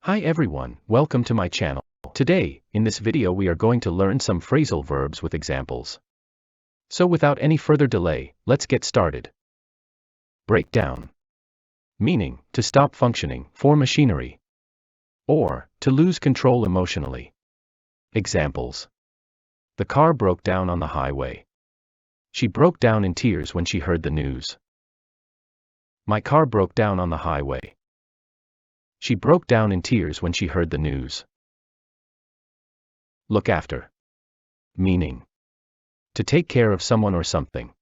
Hi everyone, welcome to my channel. Today, in this video we are going to learn some phrasal verbs with examples. So without any further delay, let's get started. Break down. Meaning, to stop functioning for machinery. Or, to lose control emotionally. Examples. The car broke down on the highway. She broke down in tears when she heard the news. My car broke down on the highway. She broke down in tears when she heard the news. Look after. Meaning, to take care of someone or something.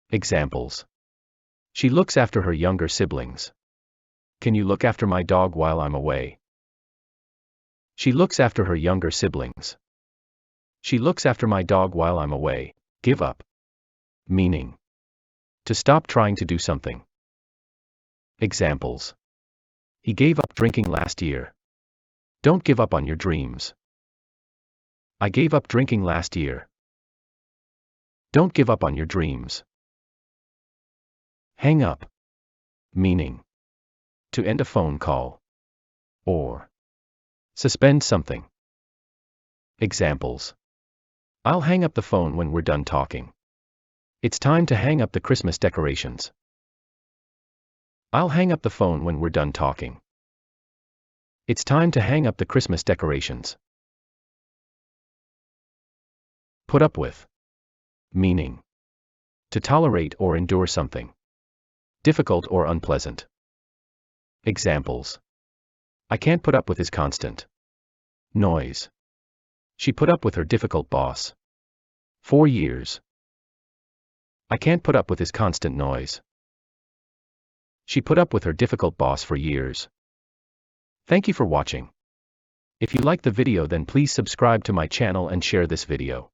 Examples. She looks after her younger siblings. Can you look after my dog while I'm away? She looks after her younger siblings. She looks after my dog while I'm away. Give up. Meaning, to stop trying to do something. Examples. He gave up drinking last year. Don't give up on your dreams. I gave up drinking last year. Don't give up on your dreams. Hang up. Meaning, to end a phone call. Or, suspend something. Examples. I'll hang up the phone when we're done talking. It's time to hang up the Christmas decorations. I'll hang up the phone when we're done talking. It's time to hang up the Christmas decorations. Put up with. Meaning, to tolerate or endure something. Difficult or unpleasant. Examples. I can't put up with his constant noise. She put up with her difficult boss. 4 years. I can't put up with his constant noise. She put up with her difficult boss for years. Thank you for watching. If you like the video then please subscribe to my channel and share this video.